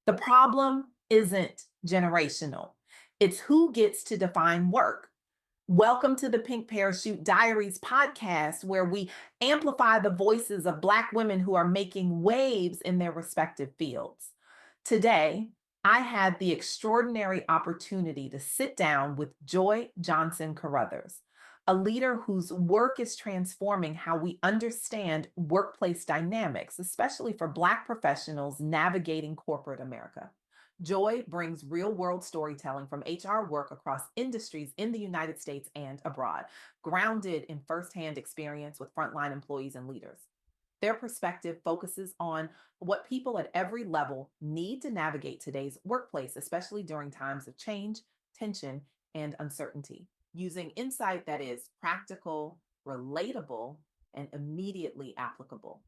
The problem isn't generational, it's who gets to define work. Welcome to the Pink Parachute Diaries podcast, where we amplify the voices of Black women who are making waves in their respective fields. Today, I had the extraordinary opportunity to sit down with Joy Johnson Carruthers, a leader whose work is transforming how we understand workplace dynamics, especially for Black professionals navigating corporate America. Joy brings real world storytelling from HR work across industries in the United States and abroad, grounded in firsthand experience with frontline employees and leaders. Their perspective focuses on what people at every level need to navigate today's workplace, especially during times of change, tension, and uncertainty, using insight that is practical, relatable, and immediately applicable.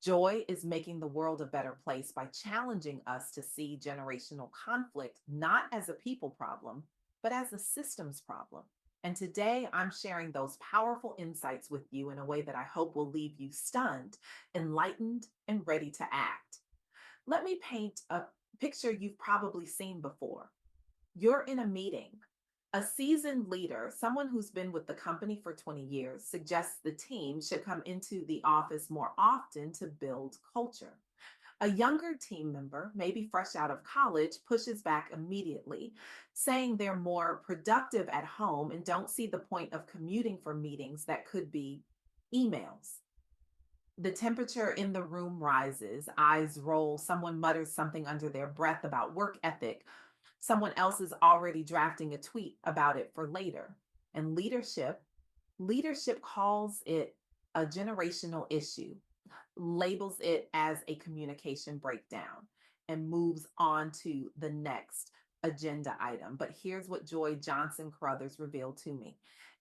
Joy is making the world a better place by challenging us to see generational conflict not as a people problem, but as a systems problem. And today I'm sharing those powerful insights with you in a way that I hope will leave you stunned, enlightened, and ready to act. Let me paint a picture you've probably seen before. You're in a meeting. A seasoned leader, someone who's been with the company for 20 years, suggests the team should come into the office more often to build culture. A younger team member, maybe fresh out of college, pushes back immediately, saying they're more productive at home and don't see the point of commuting for meetings that could be emails. The temperature in the room rises, eyes roll, someone mutters something under their breath about work ethic. Someone else is already drafting a tweet about it for later. And leadership calls it a generational issue, labels it as a communication breakdown, and moves on to the next agenda item. But here's what Joy Johnson Carruthers revealed to me.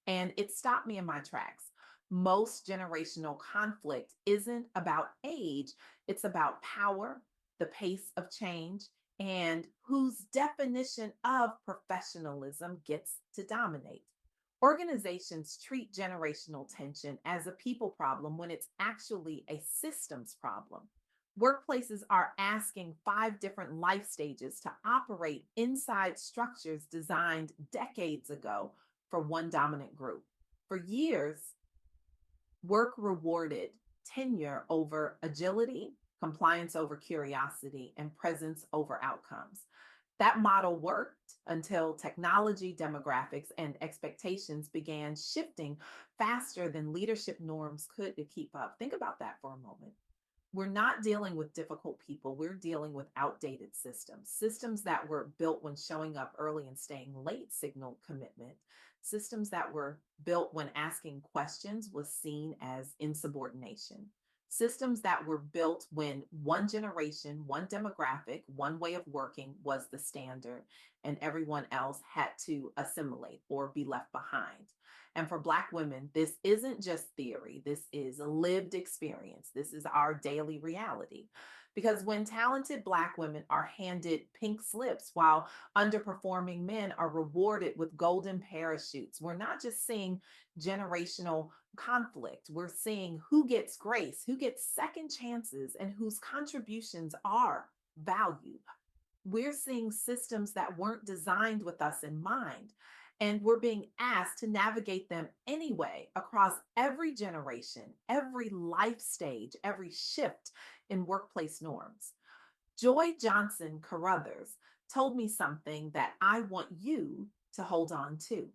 And it stopped me in my tracks. Most generational conflict isn't about age, it's about power, the pace of change, and whose definition of professionalism gets to dominate. Organizations treat generational tension as a people problem when it's actually a systems problem. Workplaces are asking five different life stages to operate inside structures designed decades ago for one dominant group. For years, work rewarded tenure over agility, compliance over curiosity, and presence over outcomes. That model worked until technology, demographics, and expectations began shifting faster than leadership norms could to keep up. Think about that for a moment. We're not dealing with difficult people. We're dealing with outdated systems, systems that were built when showing up early and staying late signaled commitment, systems that were built when asking questions was seen as insubordination, systems that were built when one generation, one demographic, one way of working was the standard, and everyone else had to assimilate or be left behind. And for Black women, this isn't just theory, this is a lived experience. This is our daily reality. Because when talented Black women are handed pink slips while underperforming men are rewarded with golden parachutes, we're not just seeing generational conflict, we're seeing who gets grace, who gets second chances, and whose contributions are valued. We're seeing systems that weren't designed with us in mind. And we're being asked to navigate them anyway across every generation, every life stage, every shift in workplace norms. Joy Johnson Carruthers told me something that I want you to hold on to.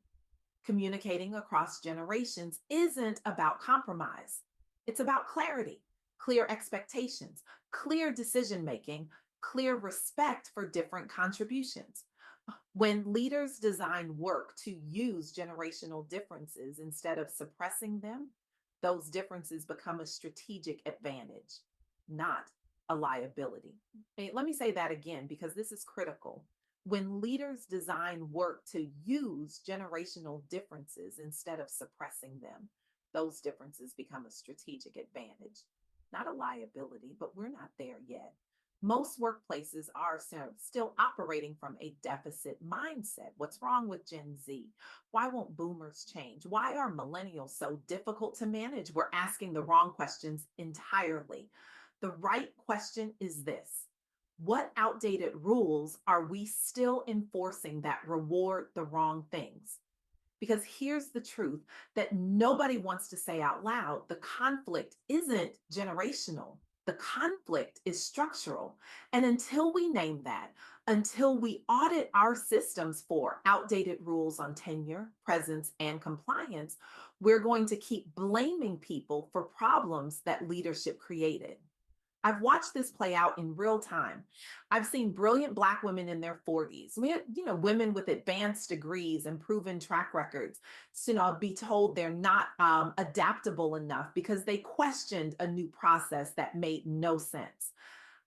Communicating across generations isn't about compromise, it's about clarity, clear expectations, clear decision making, clear respect for different contributions. When leaders design work to use generational differences instead of suppressing them, those differences become a strategic advantage, not a liability. Let me say that again because this is critical. When leaders design work to use generational differences instead of suppressing them, those differences become a strategic advantage, not a liability, but we're not there yet. Most workplaces are still operating from a deficit mindset. What's wrong with Gen Z? Why won't boomers change? Why are millennials so difficult to manage? We're asking the wrong questions entirely. The right question is this: What outdated rules are we still enforcing that reward the wrong things? Because here's the truth that nobody wants to say out loud: the conflict isn't generational, the conflict is structural. And until we name that, until we audit our systems for outdated rules on tenure, presence, and compliance, we're going to keep blaming people for problems that leadership created. I've watched this play out in real time. I've seen brilliant Black women in their 40s. We had, women with advanced degrees and proven track records, be told they're not adaptable enough because they questioned a new process that made no sense.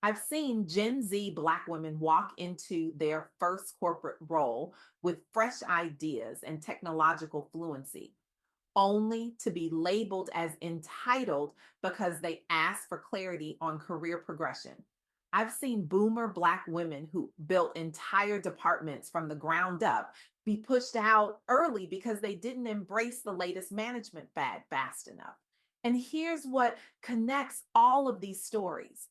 I've seen Gen Z Black women walk into their first corporate role with fresh ideas and technological fluency, only to be labeled as entitled because they asked for clarity on career progression. I've seen boomer Black women who built entire departments from the ground up be pushed out early because they didn't embrace the latest management fad fast enough. And here's what connects all of these stories: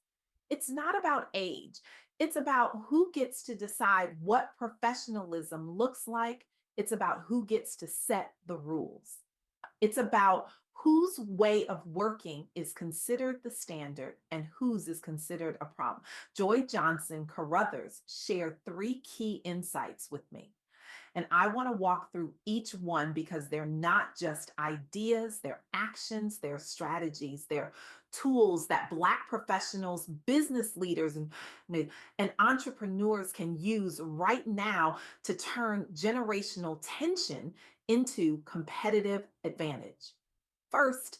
it's not about age, it's about who gets to decide what professionalism looks like, it's about who gets to set the rules. It's about whose way of working is considered the standard and whose is considered a problem. Joy Johnson Carruthers shared three key insights with me. And I want to walk through each one because they're not just ideas, they're actions, they're strategies, they're tools that Black professionals, business leaders, and entrepreneurs can use right now to turn generational tension into competitive advantage. First,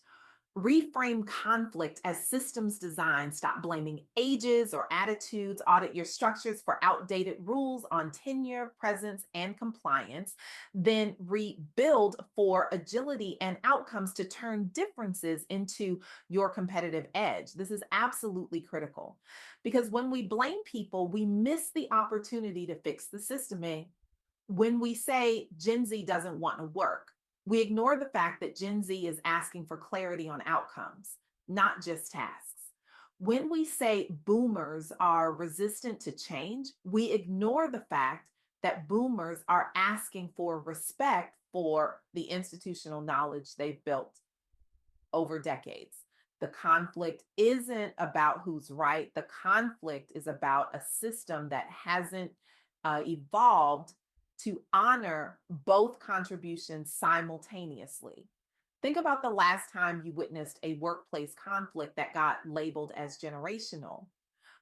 reframe conflict as systems design. Stop blaming ages or attitudes. Audit your structures for outdated rules on tenure, presence, and compliance. Then rebuild for agility and outcomes to turn differences into your competitive edge. This is absolutely critical because when we blame people, we miss the opportunity to fix the system. When we say Gen Z doesn't want to work, we ignore the fact that Gen Z is asking for clarity on outcomes, not just tasks. When we say boomers are resistant to change, we ignore the fact that boomers are asking for respect for the institutional knowledge they've built over decades. The conflict isn't about who's right. The conflict is about a system that hasn't evolved to honor both contributions simultaneously. Think about the last time you witnessed a workplace conflict that got labeled as generational.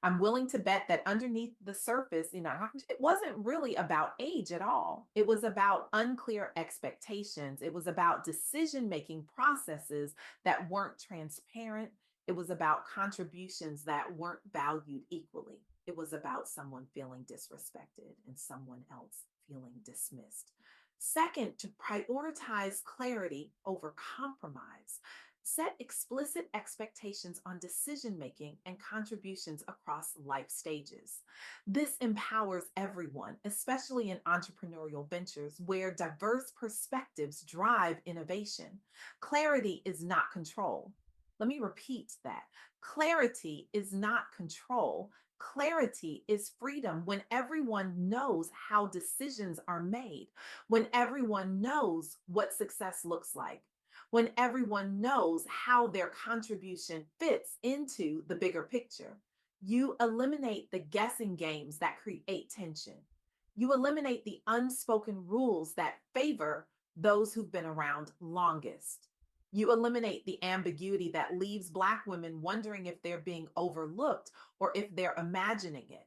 I'm willing to bet that underneath the surface, it wasn't really about age at all. It was about unclear expectations. It was about decision making processes that weren't transparent. It was about contributions that weren't valued equally. It was about someone feeling disrespected and someone else feeling dismissed. Second, to prioritize clarity over compromise. Set explicit expectations on decision making and contributions across life stages. This empowers everyone, especially in entrepreneurial ventures where diverse perspectives drive innovation. Clarity is not control. Let me repeat that. Clarity is not control. Clarity is freedom when everyone knows how decisions are made, when everyone knows what success looks like, when everyone knows how their contribution fits into the bigger picture. You eliminate the guessing games that create tension. You eliminate the unspoken rules that favor those who've been around longest. You eliminate the ambiguity that leaves Black women wondering if they're being overlooked or if they're imagining it.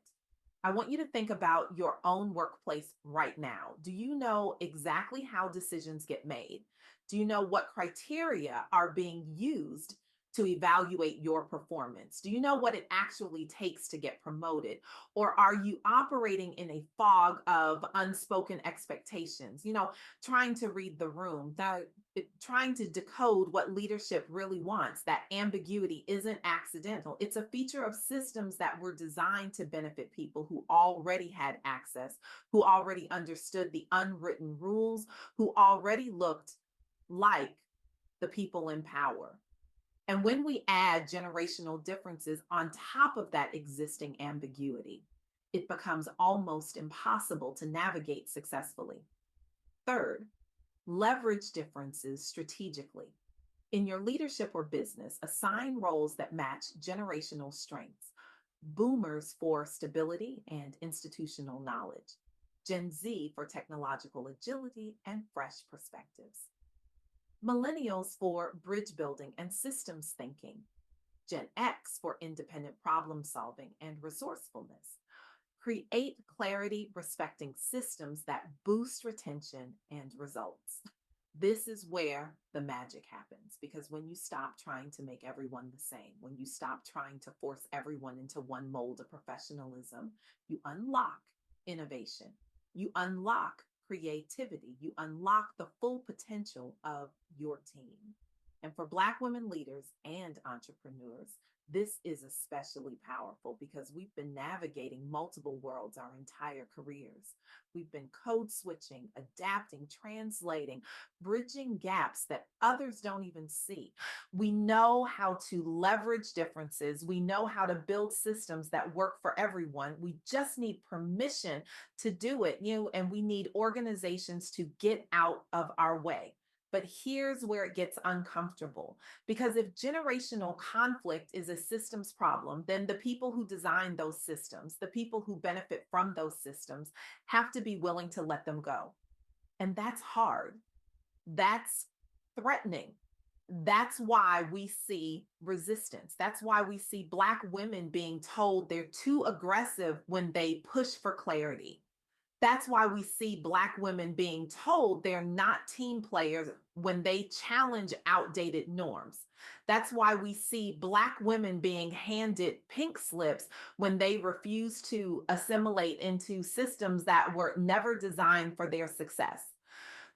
I want you to think about your own workplace right now. Do you know exactly how decisions get made? Do you know what criteria are being used to evaluate your performance? Do you know what it actually takes to get promoted? Or are you operating in a fog of unspoken expectations? Trying to read the room, trying to decode what leadership really wants. That ambiguity isn't accidental. It's a feature of systems that were designed to benefit people who already had access, who already understood the unwritten rules, who already looked like the people in power. And when we add generational differences on top of that existing ambiguity, it becomes almost impossible to navigate successfully. Third, leverage differences strategically. In your leadership or business, assign roles that match generational strengths. Boomers for stability and institutional knowledge, Gen Z for technological agility and fresh perspectives, millennials for bridge building and systems thinking, Gen X for independent problem solving and resourcefulness. Create clarity respecting systems that boost retention and results. This is where the magic happens because when you stop trying to make everyone the same, when you stop trying to force everyone into one mold of professionalism, you unlock innovation, you unlock creativity, you unlock the full potential of your team. And for Black women leaders and entrepreneurs, this is especially powerful because we've been navigating multiple worlds our entire careers. We've been code switching, adapting, translating, bridging gaps that others don't even see. We know how to leverage differences. We know how to build systems that work for everyone. We just need permission to do it, and we need organizations to get out of our way. But here's where it gets uncomfortable. Because if generational conflict is a systems problem, then the people who design those systems, the people who benefit from those systems, have to be willing to let them go. And that's hard. That's threatening. That's why we see resistance. That's why we see Black women being told they're too aggressive when they push for clarity. That's why we see Black women being told they're not team players when they challenge outdated norms. That's why we see Black women being handed pink slips when they refuse to assimilate into systems that were never designed for their success.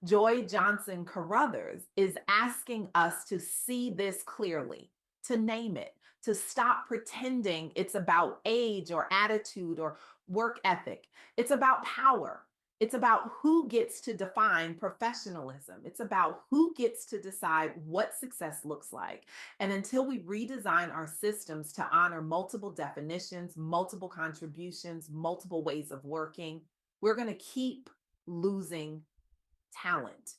Joy Johnson Carruthers is asking us to see this clearly, to name it, to stop pretending it's about age or attitude or work ethic. It's about power. It's about who gets to define professionalism. It's about who gets to decide what success looks like. And until we redesign our systems to honor multiple definitions, multiple contributions, multiple ways of working, we're going to keep losing talent.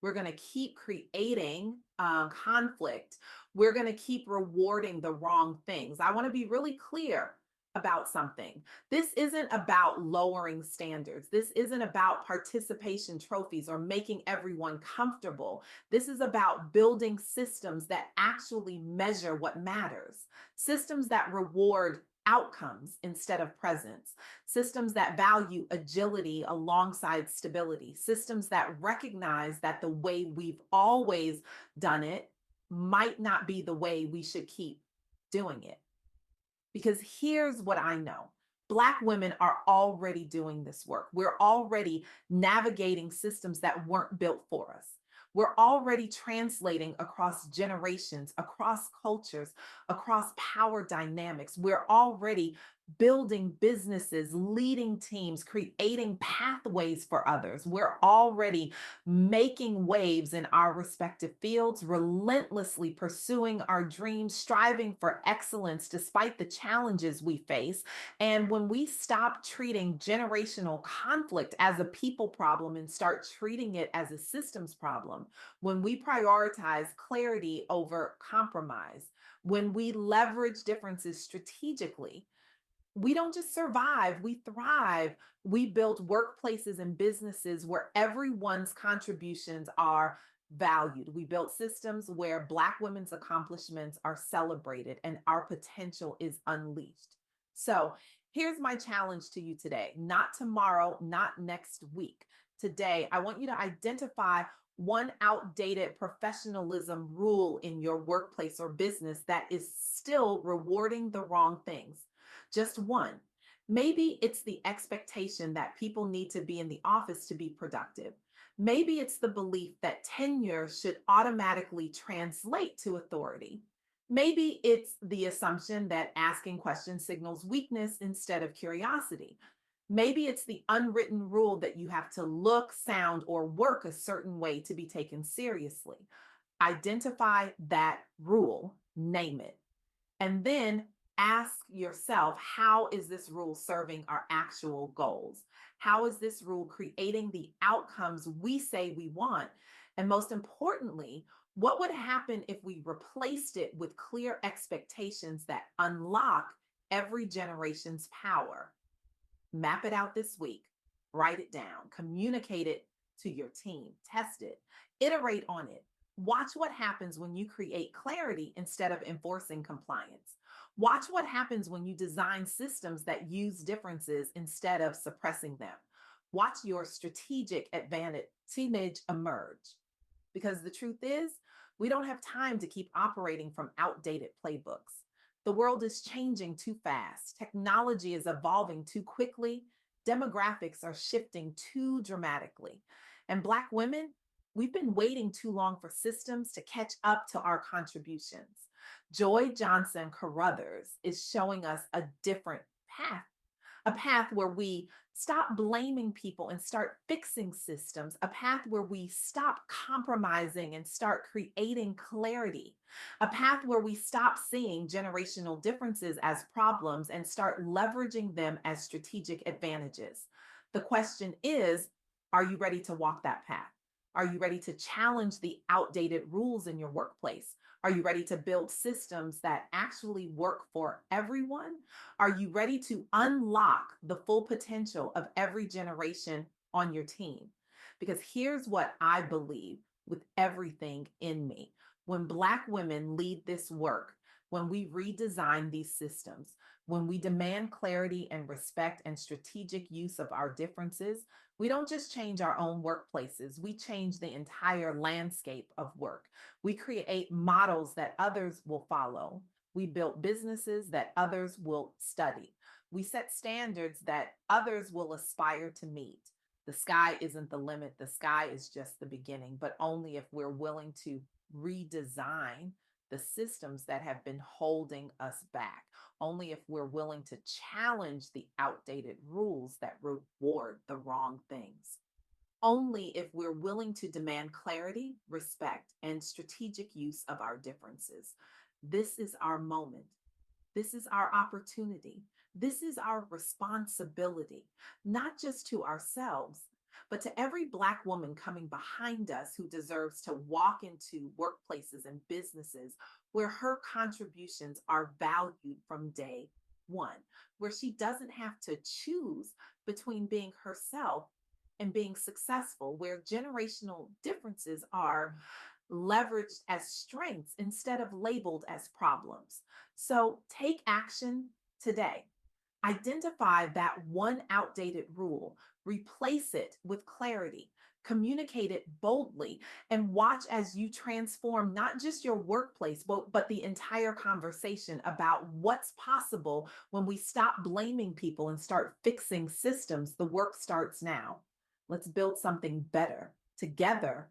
We're going to keep creating conflict. We're going to keep rewarding the wrong things. I want to be really clear about something. This isn't about lowering standards. This isn't about participation trophies or making everyone comfortable. This is about building systems that actually measure what matters, systems that reward outcomes instead of presence, systems that value agility alongside stability, systems that recognize that the way we've always done it might not be the way we should keep doing it. Because here's what I know. Black women are already doing this work. We're already navigating systems that weren't built for us. We're already translating across generations, across cultures, across power dynamics. We're already building businesses, leading teams, creating pathways for others. We're already making waves in our respective fields, relentlessly pursuing our dreams, striving for excellence despite the challenges we face. And when we stop treating generational conflict as a people problem and start treating it as a systems problem, when we prioritize clarity over compromise, when we leverage differences strategically, we don't just survive, we thrive. We build workplaces and businesses where everyone's contributions are valued. We built systems where Black women's accomplishments are celebrated and our potential is unleashed. So here's my challenge to you today, not tomorrow, not next week. Today, I want you to identify one outdated professionalism rule in your workplace or business that is still rewarding the wrong things. Just one. Maybe it's the expectation that people need to be in the office to be productive. Maybe it's the belief that tenure should automatically translate to authority. Maybe it's the assumption that asking questions signals weakness instead of curiosity. Maybe it's the unwritten rule that you have to look, sound, or work a certain way to be taken seriously. Identify that rule name it. And then ask yourself, how is this rule serving our actual goals? How is this rule creating the outcomes we say we want? And most importantly, what would happen if we replaced it with clear expectations that unlock every generation's power? Map it out this week, write it down, communicate it to your team, test it, iterate on it. Watch what happens when you create clarity instead of enforcing compliance. Watch what happens when you design systems that use differences instead of suppressing them. Watch your strategic advantage emerge. Because the truth is, we don't have time to keep operating from outdated playbooks. The world is changing too fast. Technology is evolving too quickly. Demographics are shifting too dramatically. And Black women, we've been waiting too long for systems to catch up to our contributions. Joy Johnson Carruthers is showing us a different path, a path where we stop blaming people and start fixing systems, a path where we stop compromising and start creating clarity, a path where we stop seeing generational differences as problems and start leveraging them as strategic advantages. The question is, are you ready to walk that path? Are you ready to challenge the outdated rules in your workplace? Are you ready to build systems that actually work for everyone? Are you ready to unlock the full potential of every generation on your team? Because here's what I believe with everything in me. When Black women lead this work, when we redesign these systems, when we demand clarity and respect and strategic use of our differences, we don't just change our own workplaces, we change the entire landscape of work. We create models that others will follow. We build businesses that others will study. We set standards that others will aspire to meet. The sky isn't the limit, the sky is just the beginning, but only if we're willing to redesign the systems that have been holding us back. Only if we're willing to challenge the outdated rules that reward the wrong things. Only if we're willing to demand clarity, respect, and strategic use of our differences. This is our moment. This is our opportunity. This is our responsibility, not just to ourselves, but to every Black woman coming behind us who deserves to walk into workplaces and businesses where her contributions are valued from day one, where she doesn't have to choose between being herself and being successful, where generational differences are leveraged as strengths instead of labeled as problems. So take action today. Identify that one outdated rule, replace it with clarity, communicate it boldly, and watch as you transform not just your workplace, but the entire conversation about what's possible when we stop blaming people and start fixing systems. The work starts now. Let's build something better together